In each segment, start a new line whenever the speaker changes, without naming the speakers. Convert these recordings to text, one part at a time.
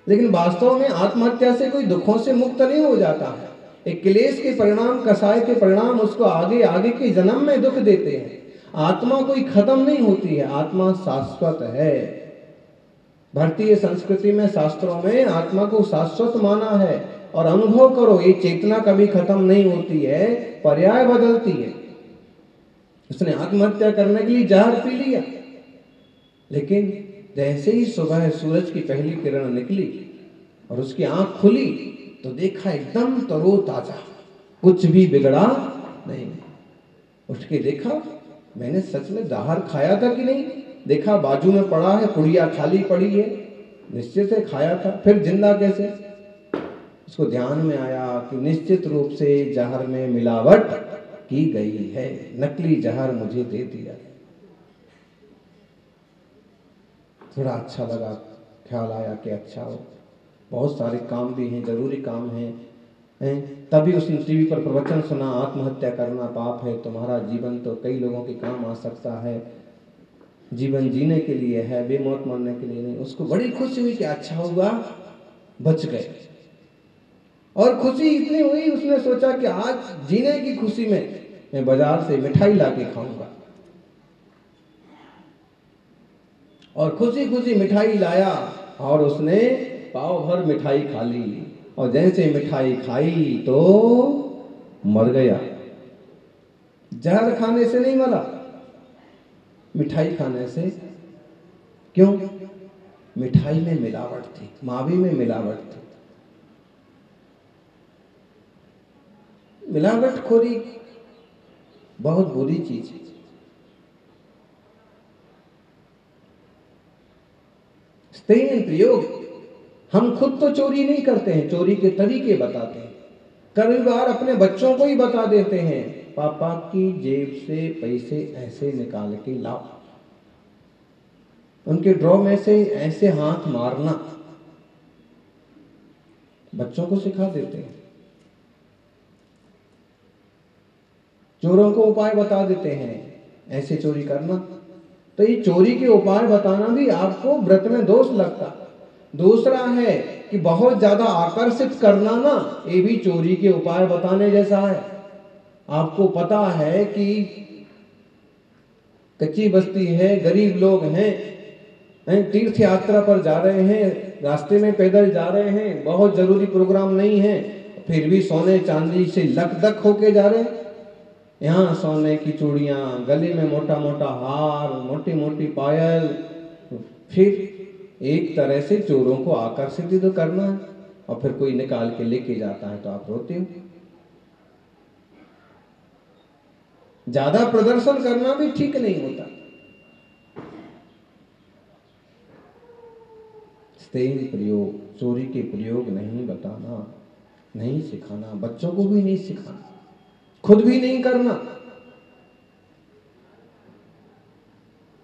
लेकिन वास्तव में आत्महत्या से कोई दुखों से मुक्त नहीं हो जाता है। एक क्लेश के परिणाम, कसाय के परिणाम उसको आगे आगे के जन्म में दुख देते हैं। आत्मा कोई खत्म नहीं होती है, आत्मा शाश्वत है। भारतीय संस्कृति में, शास्त्रों में आत्मा को शाश्वत माना है। और अनुभव करो, ये चेतना कभी खत्म नहीं होती है, पर्याय बदलती है। उसने आत्महत्या करने के लिए जहर पी लिया, लेकिन जैसे ही सुबह सूरज की पहली किरण निकली और उसकी आंख खुली तो देखा एकदम तरोताजा, कुछ भी बिगड़ा नहीं। उठ के देखा, मैंने सच में जहर खाया था कि नहीं। देखा बाजू में पड़ा है, पुड़िया खाली पड़ी है, निश्चित है खाया था, फिर जिंदा कैसे। उसको ध्यान में आया कि निश्चित रूप से जहर में मिलावट की गई है, नकली जहर मुझे दे दिया। थोड़ा अच्छा लगा, ख्याल आया कि अच्छा हो, बहुत सारे काम भी हैं, जरूरी काम हैं। तभी उसने टीवी पर प्रवचन सुना, आत्महत्या करना पाप है, तुम्हारा जीवन तो कई लोगों के काम आ सकता है, जीवन जीने के लिए है, बेमौत मरने के लिए नहीं। उसको बड़ी खुशी हुई कि अच्छा हुआ बच गए। और खुशी इतनी हुई, उसने सोचा कि आज जीने की खुशी में मैं बाजार से मिठाई लाके खाऊंगा। और खुशी खुशी मिठाई लाया और उसने पाव भर मिठाई खा ली। और जैसे मिठाई खाई तो मर गया। जहर खाने से नहीं मरा, मिठाई खाने से। क्यों? मिठाई में मिलावट थी, मावी में मिलावट थी। मिलावटखोरी बहुत बुरी चीज है। स्त्रीण प्रयोग, हम खुद तो चोरी नहीं करते हैं, चोरी के तरीके बताते हैं। कई बार अपने बच्चों को ही बता देते हैं, पापा की जेब से पैसे ऐसे निकाल के लाओ, उनके ड्रॉ में से ऐसे हाथ मारना, बच्चों को सिखा देते हैं। चोरों को उपाय बता देते हैं, ऐसे चोरी करना। तो ये चोरी के उपाय बताना भी आपको व्रत में दोष लगता। दूसरा है कि बहुत ज्यादा आकर्षित करना ना, ये भी चोरी के उपाय बताने जैसा है। आपको पता है कि कच्ची बस्ती है, गरीब लोग हैं, तीर्थ यात्रा पर जा रहे हैं, रास्ते में पैदल जा रहे हैं, बहुत जरूरी प्रोग्राम नहीं है, फिर भी सोने चांदी से लकदक होके जा रहे हैं। यहाँ सोने की चूड़ियां, गले में मोटा मोटा हार, मोटी मोटी पायल। फिर एक तरह से चोरों को आकर्षित ही तो करना है, और फिर कोई निकाल के लेके जाता है तो आप रोते हो। ज्यादा प्रदर्शन करना भी ठीक नहीं होता। स्त्रीण प्रयोग, चोरी के प्रयोग नहीं बताना, नहीं सिखाना, बच्चों को भी नहीं सिखाना, खुद भी नहीं करना।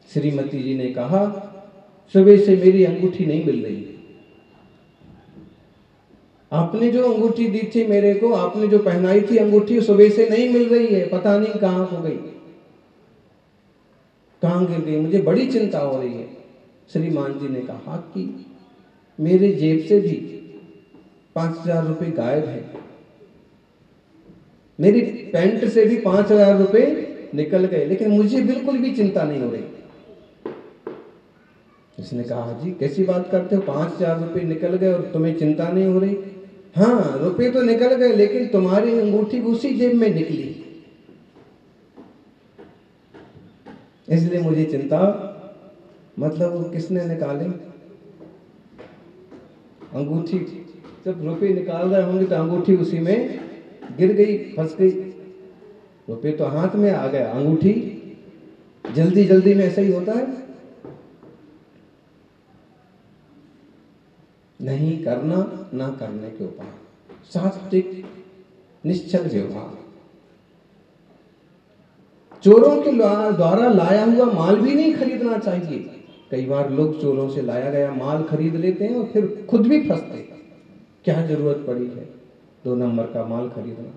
श्रीमती जी ने कहा, सुबह से मेरी अंगूठी नहीं मिल रही। आपने जो अंगूठी दी थी मेरे को, आपने जो पहनाई थी अंगूठी, सुबह से नहीं मिल रही है, पता नहीं कहां हो गई, कहां गिर गई, मुझे बड़ी चिंता हो रही है। श्रीमान जी ने कहा कि मेरे जेब से भी 5,000 रुपये गायब है, मेरी पैंट से भी 5,000 रुपये निकल गए, लेकिन मुझे बिल्कुल भी चिंता नहीं हो रही। उसने कहा, जी कैसी बात करते हो, 5,000 रुपये निकल गए और तुम्हें चिंता नहीं हो रही? हाँ, रुपये तो निकल गए, लेकिन तुम्हारी अंगूठी उसी जेब में निकली, इसलिए मुझे चिंता। मतलब किसने निकाले अंगूठी? जब रुपये निकाल रहे होंगे तो अंगूठी उसी में गिर गई, फंस गई। रुपये तो हाथ में आ गया, अंगूठी जल्दी जल्दी में ऐसा ही होता है। नहीं करना, ना करने के उपाय, सात्विक निश्चल व्यवहार। चोरों के द्वारा लाया हुआ माल भी नहीं खरीदना चाहिए। कई बार लोग चोरों से लाया गया माल खरीद लेते हैं और फिर खुद भी फंसते हैं। क्या जरूरत पड़ी है 2 नंबर का माल खरीदना?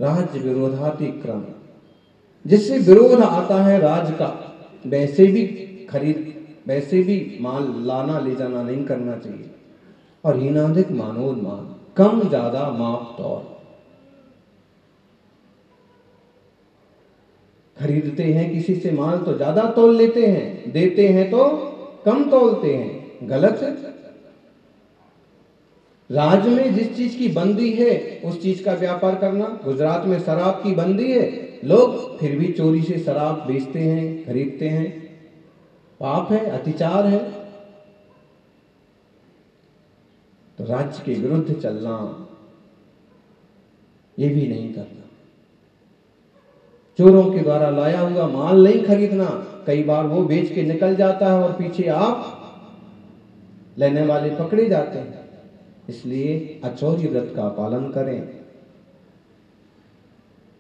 राज्य विरोधातिक्रम, जिससे विरोध आता है राज का, वैसे भी माल लाना ले जाना नहीं करना चाहिए। और हीनाधिक मानोन्मान, कम ज्यादा माप तौल। खरीदते हैं किसी से माल तो ज्यादा तोल लेते हैं, देते हैं तो कम तोलते हैं, गलत है। राज्य में जिस चीज की बंदी है उस चीज का व्यापार करना, गुजरात में शराब की बंदी है, लोग फिर भी चोरी से शराब बेचते हैं, खरीदते हैं, पाप है, अतिचार है। तो राज्य के विरुद्ध चलना ये भी नहीं करना। चोरों के द्वारा लाया हुआ माल नहीं खरीदना, कई बार वो बेच के निकल जाता है और पीछे आप लेने वाले पकड़े जाते हैं। इसलिए अचौर्य व्रत का पालन करें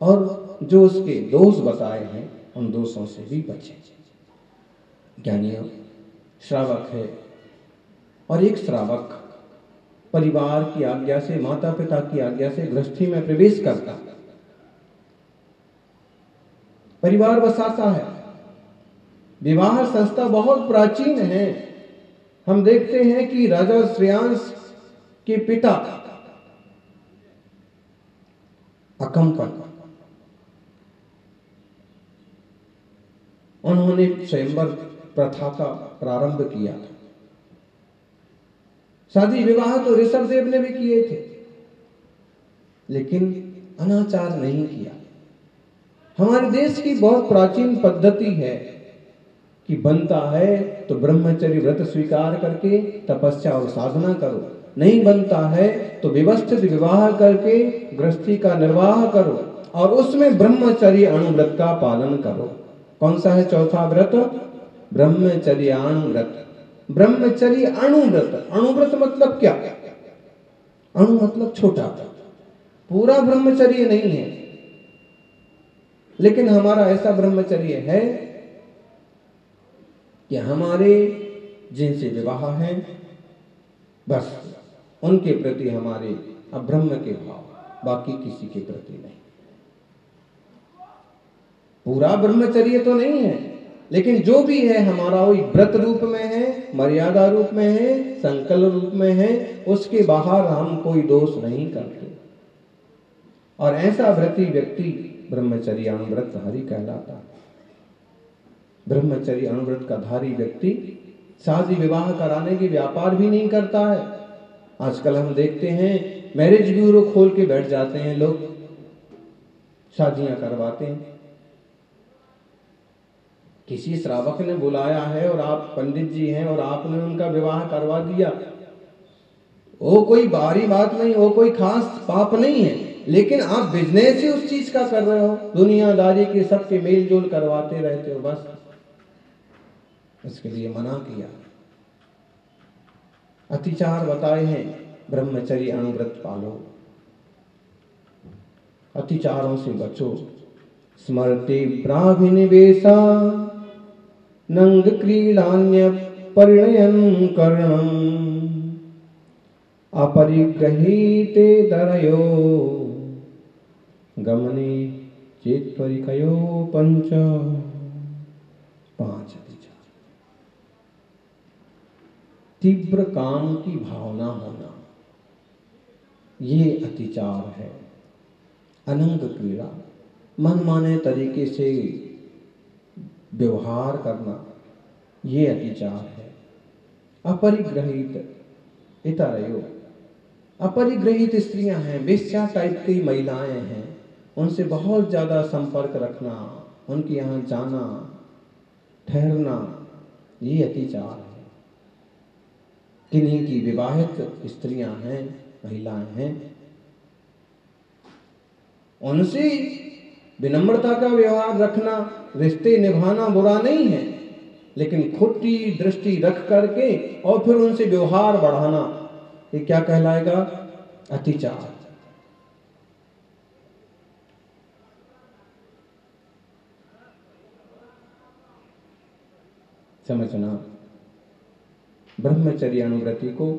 और जो उसके दोष बताए हैं उन दोषों से भी बचें। ज्ञानियों, श्रावक है और एक श्रावक परिवार की आज्ञा से, माता पिता की आज्ञा से गृहस्थी में प्रवेश करता है, परिवार बसाता है। विवाह संस्था बहुत प्राचीन है। हम देखते हैं कि राजा श्रेयांश के पिता अकंपन, उन्होंने स्वयंवर प्रथा का प्रारंभ किया था। शादी विवाह तो ऋषभदेव ने भी किए थे, लेकिन अनाचार नहीं किया। हमारे देश की बहुत प्राचीन पद्धति है कि बनता है तो ब्रह्मचर्य व्रत स्वीकार करके तपस्या और साधना करो, नहीं बनता है तो व्यवस्थित विवाह करके गृहस्थी का निर्वाह करो और उसमें ब्रह्मचर्य अणुव्रत का पालन करो। कौन सा है चौथा व्रत? ब्रह्मचर्य अणुव्रत। ब्रह्मचर्य अणुव्रत, अणुव्रत मतलब क्या? अणु मतलब छोटा, पूरा ब्रह्मचर्य नहीं है, लेकिन हमारा ऐसा ब्रह्मचर्य है कि हमारे जिनसे विवाह है बस उनके प्रति हमारे अब्रह्म के भाव, बाकी किसी के प्रति नहीं। पूरा ब्रह्मचर्य तो नहीं है, लेकिन जो भी है हमारा वही व्रत रूप में है, मर्यादा रूप में है, संकल्प रूप में है, उसके बाहर हम कोई दोष नहीं करते। और ऐसा व्रती व्यक्ति ब्रह्मचर्य अणुव्रतधारी कहलाता है। ब्रह्मचर्य अणुव्रत का धारी व्यक्ति शादी विवाह कराने के व्यापार भी नहीं करता है। आजकल हम देखते हैं मैरिज ब्यूरो खोल के बैठ जाते हैं लोग, शादियां करवाते हैं। किसी श्रावक ने बुलाया है और आप पंडित जी हैं और आपने उनका विवाह करवा दिया, वो कोई बाहरी बात नहीं, वो कोई खास पाप नहीं है, लेकिन आप बिजनेस ही उस चीज का कर रहे हो, दुनियादारी के सबके मेल जोल करवाते रहते हो, बस इसके लिए मना किया। अतिचार बताए हैं, ब्रह्मचर्य अणुव्रत पालो, अतिचारों से बचो। स्मरते ब्राह्मनिवेशा नंग क्रीडान्य परिणयन कर्णम अपरिग्रहीते दरयो गमने चेत्वरिकयो पंच। पांच अतिचार। तीव्र काम की भावना होना, ये अतिचार है। अनंग क्रीड़ा, मनमाने तरीके से व्यवहार करना, ये अतिचार है। अपरिग्रहित इतरयो, अपरिग्रहित स्त्रियां हैं, वेश्या टाइप की महिलाएं हैं, उनसे बहुत ज्यादा संपर्क रखना, उनके यहाँ जाना ठहरना, ये अतिचार है। किन्हीं की विवाहित स्त्रियां हैं, महिलाएं हैं, उनसे विनम्रता का व्यवहार रखना, रिश्ते निभाना बुरा नहीं है, लेकिन खोटी दृष्टि रख करके और फिर उनसे व्यवहार बढ़ाना, ये क्या कहलाएगा? अतिचार। समझना, ब्रह्मचर्य अणुव्रति को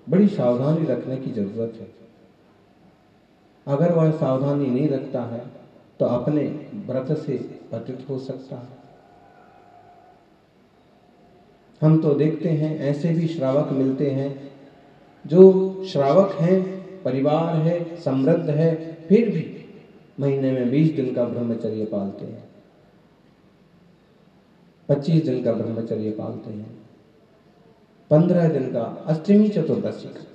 बड़ी सावधानी रखने की जरूरत है। अगर वह सावधानी नहीं रखता है तो अपने व्रत से पतित हो सकता है। हम तो देखते हैं ऐसे भी श्रावक मिलते हैं जो श्रावक हैं, परिवार है, समृद्ध है, फिर भी महीने में 20 दिन का ब्रह्मचर्य पालते हैं, 25 दिन का ब्रह्मचर्य पालते हैं, 15 दिन का, अष्टमी चतुर्दशी का।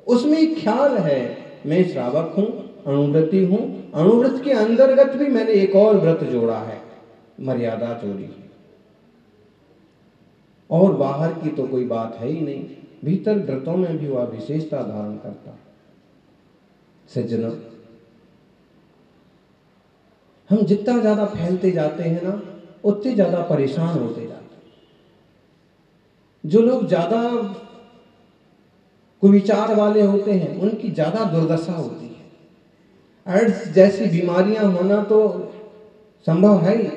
उसमें एक ख्याल है मैं श्रावक हूं, अणुव्रती हूं, अणुव्रत के अंतर्गत भी मैंने एक और व्रत जोड़ा है, मर्यादा जोड़ी है। और बाहर की तो कोई बात है ही नहीं, भीतर व्रतों में भी वह विशेषता धारण करता है। सज्जनों, हम जितना ज्यादा फैलते जाते हैं ना, उतने ज्यादा परेशान होते जाते हैं। जो लोग ज्यादा कुविचार वाले होते हैं उनकी ज्यादा दुर्दशा होती है। एड्स जैसी बीमारियां होना तो संभव है ही,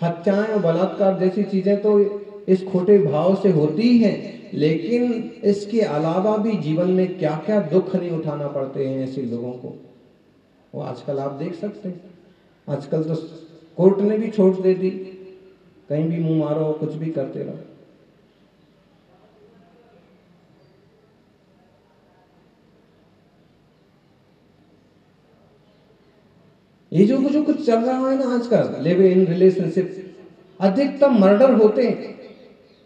हत्याएं और बलात्कार जैसी चीजें तो इस खोटे भाव से होती हैं, लेकिन इसके अलावा भी जीवन में क्या क्या दुख नहीं उठाना पड़ते हैं ऐसे लोगों को, वो आजकल आप देख सकते हैं। आजकल तो कोर्ट ने भी छूट दे दी, कहीं भी मुंह मारो, कुछ भी करते रहो। ये जो कुछ चल रहा है ना आजकल, लिव इन रिलेशनशिप, अधिकतम मर्डर होते हैं।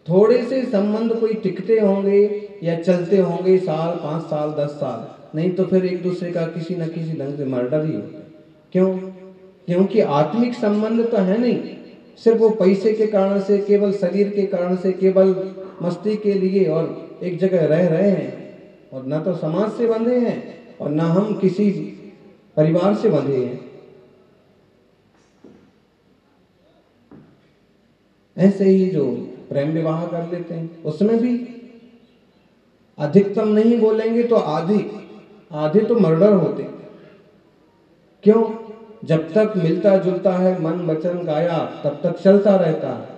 थोड़े से संबंध कोई टिकते होंगे या चलते होंगे साल, 5 साल, 10 साल, नहीं तो फिर एक दूसरे का किसी न किसी ढंग से मर्डर ही होता है। क्यों? क्योंकि आत्मिक संबंध तो है नहीं, सिर्फ वो पैसे के कारण से, केवल शरीर के कारण से, केवल मस्ती के लिए और एक जगह रह रहे हैं, और ना तो समाज से बंधे हैं और ना हम किसी परिवार से बंधे हैं। ऐसे ही जो प्रेम विवाह कर लेते हैं उसमें भी अधिकतम नहीं बोलेंगे तो आधे तो मर्डर होते हैं। क्यों? जब तक मिलता जुलता है मन वचन काया तब तक चलता रहता है,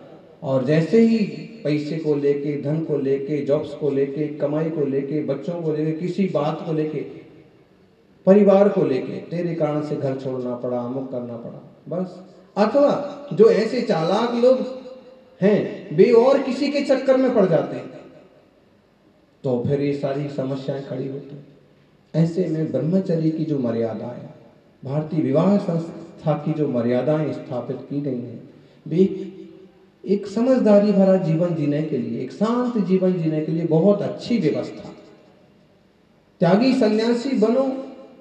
और जैसे ही पैसे को लेके, धन को लेके, जॉब्स को लेके, कमाई को लेके, बच्चों को लेके, किसी बात को लेके, परिवार को लेके, तेरे कारण से घर छोड़ना पड़ा, अमुक करना पड़ा, बस। अथवा जो ऐसे चालाक लोग हैं वे और किसी के चक्कर में पड़ जाते हैं, तो फिर ये सारी समस्याएं खड़ी होती हैं। ऐसे में ब्रह्मचर्य की जो मर्यादा है, भारतीय विवाह संस्था की जो मर्यादाएं स्थापित की गई हैं, वे एक समझदारी भरा जीवन जीने के लिए, एक शांत जीवन जीने के लिए बहुत अच्छी व्यवस्था। त्यागी सन्यासी बनो,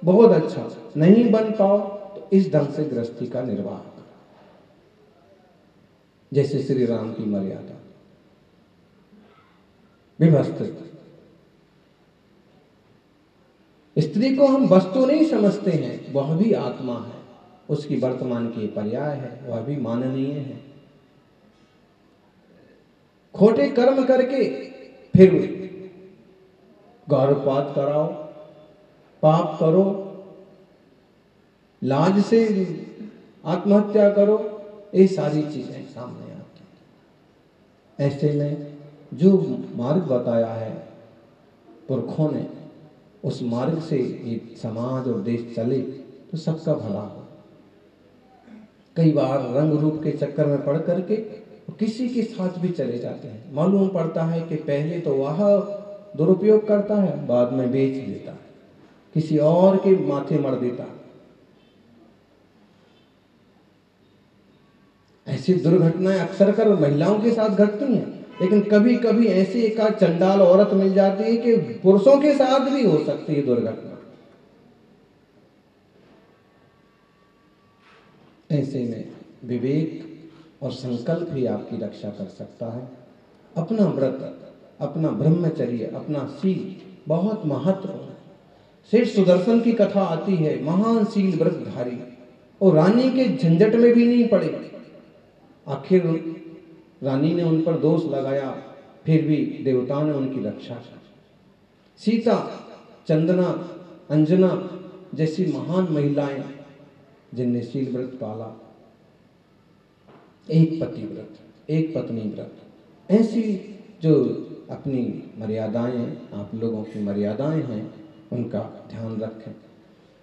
बहुत अच्छा, नहीं बन पाओ तो इस ढंग से गृहस्थी का निर्वाह, जैसे श्री राम की मर्यादा व्यवस्थित। स्त्री को हम वस्तु नहीं समझते हैं, वह भी आत्मा है, उसकी वर्तमान की पर्याय है, वह भी माननीय है। खोटे कर्म करके फिर गौरवपात कराओ, पाप करो, लाज से आत्महत्या करो, ये सारी चीजें सामने आती हैं। ऐसे में जो मार्ग बताया है पुरखों ने, उस मार्ग से ये समाज और देश चले तो सबका भला हो। कई बार रंग रूप के चक्कर में पड़ करके किसी के साथ भी चले जाते हैं, मालूम पड़ता है कि पहले तो वह दुरुपयोग करता है, बाद में बेच देता है, किसी और के माथे मर देता है। ऐसी दुर्घटनाएं अक्सर कर महिलाओं के साथ घटती हैं, लेकिन कभी कभी ऐसी एक चंडाल औरत मिल जाती है कि पुरुषों के साथ भी हो सकती है दुर्घटना। ऐसे में विवेक और संकल्प ही आपकी रक्षा कर सकता है। अपना व्रत, अपना ब्रह्मचर्य, अपना शील बहुत महत्वपूर्ण है। सेठ सुदर्शन की कथा आती है, महान शील व्रतधारी, और रानी के झंझट में भी नहीं पड़े। आखिर रानी ने उन पर दोष लगाया, फिर भी देवताओं ने उनकी रक्षा की। सीता, चंदना, अंजना जैसी महान महिलाएं जिनने शील व्रत पाला, एक पति व्रत, एक पत्नी व्रत, ऐसी जो अपनी मर्यादाएं, आप लोगों की मर्यादाएं हैं, उनका ध्यान रखें।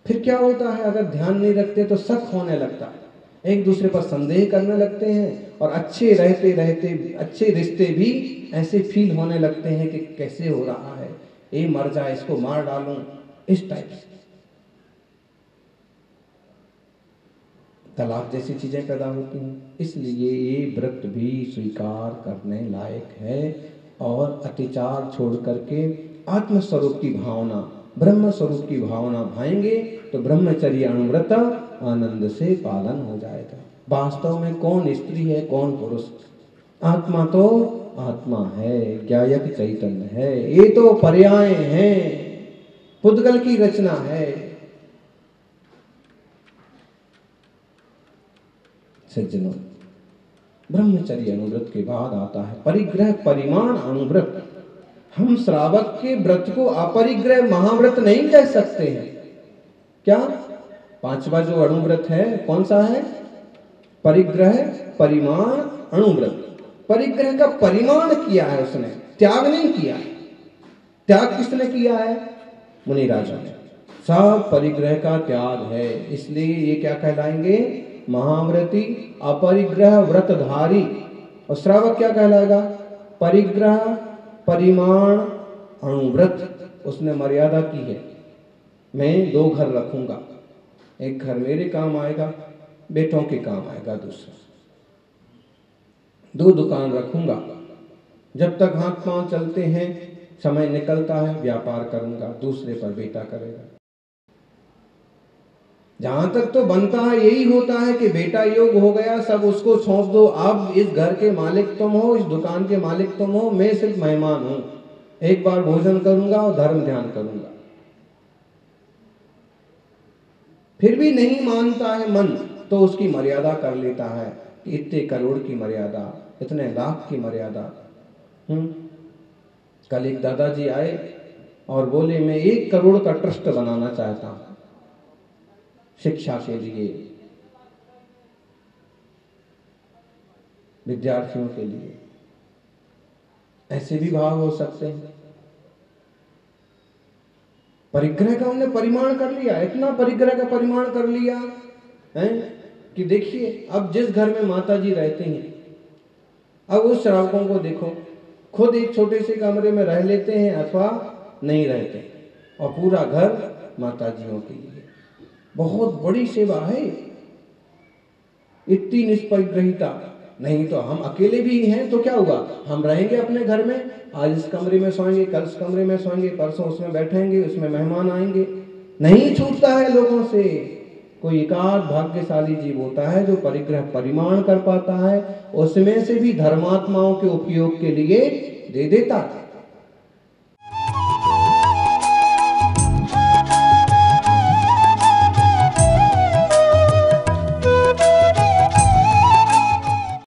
फिर क्या होता है, अगर ध्यान नहीं रखते तो शक होने लगता है, एक दूसरे पर संदेह करने लगते हैं, और अच्छे रहते रहते अच्छे रिश्ते भी ऐसे फील होने लगते हैं कि कैसे हो रहा है, ये मर जाए, इसको मार डालूं, इस टाइप से तलाक जैसी चीजें पैदा होती हैं। इसलिए ये व्रत भी स्वीकार करने लायक है और अतिचार छोड़ करके आत्मस्वरूप की भावना, ब्रह्म स्वरूप की भावना भाएंगे तो ब्रह्मचर्य अनुव्रत आनंद से पालन हो जाएगा। वास्तव में कौन स्त्री है, कौन पुरुष? आत्मा तो आत्मा है, ज्ञायक चैतन्य है, ये तो पर्याय हैं, पुद्गल की रचना है। सज्जनों, ब्रह्मचर्य अनुव्रत के बाद आता है परिग्रह परिमाण अनुव्रत। हम श्रावक के व्रत को अपरिग्रह महाव्रत नहीं कह सकते हैं। क्या? पांचवा जो अणुव्रत है कौन सा है? परिग्रह परिमाण अणुव्रत। परिग्रह का परिमाण किया है उसने, त्याग नहीं किया। त्याग किसने किया है? मुनिराजा ने। सब परिग्रह का त्याग है, इसलिए ये क्या कहलाएंगे? महाव्रती, अपरिग्रह व्रतधारी। और श्रावक क्या कहलाएगा? परिग्रह परिमाण अणुव्रत। उसने मर्यादा की है, मैं 2 घर रखूंगा, एक घर मेरे काम आएगा, बेटों के काम आएगा, दूसरा 2 दुकान रखूंगा, जब तक हाथ पांव चलते हैं, समय निकलता है, व्यापार करूंगा, दूसरे पर बेटा करेगा। जहां तक तो बनता है यही होता है कि बेटा योग हो गया, सब उसको सौंप दो, अब इस घर के मालिक तुम हो, इस दुकान के मालिक तुम हो, मैं सिर्फ मेहमान हूं, एक बार भोजन करूंगा और धर्म ध्यान करूंगा। फिर भी नहीं मानता है मन, तो उसकी मर्यादा कर लेता है, इतने करोड़ की मर्यादा, इतने लाख की मर्यादा। कल एक दादाजी आए और बोले मैं 1 करोड़ का ट्रस्ट बनाना चाहता हूं शिक्षा के लिए, विद्यार्थियों के लिए। ऐसे भी भाव हो सकते हैं। परिग्रह का हमने परिमाण कर लिया, इतना परिग्रह का परिमाण कर लिया है कि देखिए अब जिस घर में माता जी रहती हैं, अब उस श्रावकों को देखो, खुद एक छोटे से कमरे में रह लेते हैं अथवा नहीं रहते, और पूरा घर माता जियों के लिए। बहुत बड़ी सेवा है, इतनी निष्परिग्रहिता। नहीं तो हम अकेले भी हैं तो क्या हुआ, हम रहेंगे अपने घर में, आज इस कमरे में सोएंगे, कल इस कमरे में सोएंगे, परसों उसमें बैठेंगे, उसमें मेहमान आएंगे। नहीं छूटता है लोगों से। कोई एकाध भाग्यशाली जीव होता है जो परिग्रह परिमाण कर पाता है, उसमें से भी धर्मात्माओं के उपयोग के लिए दे देता है।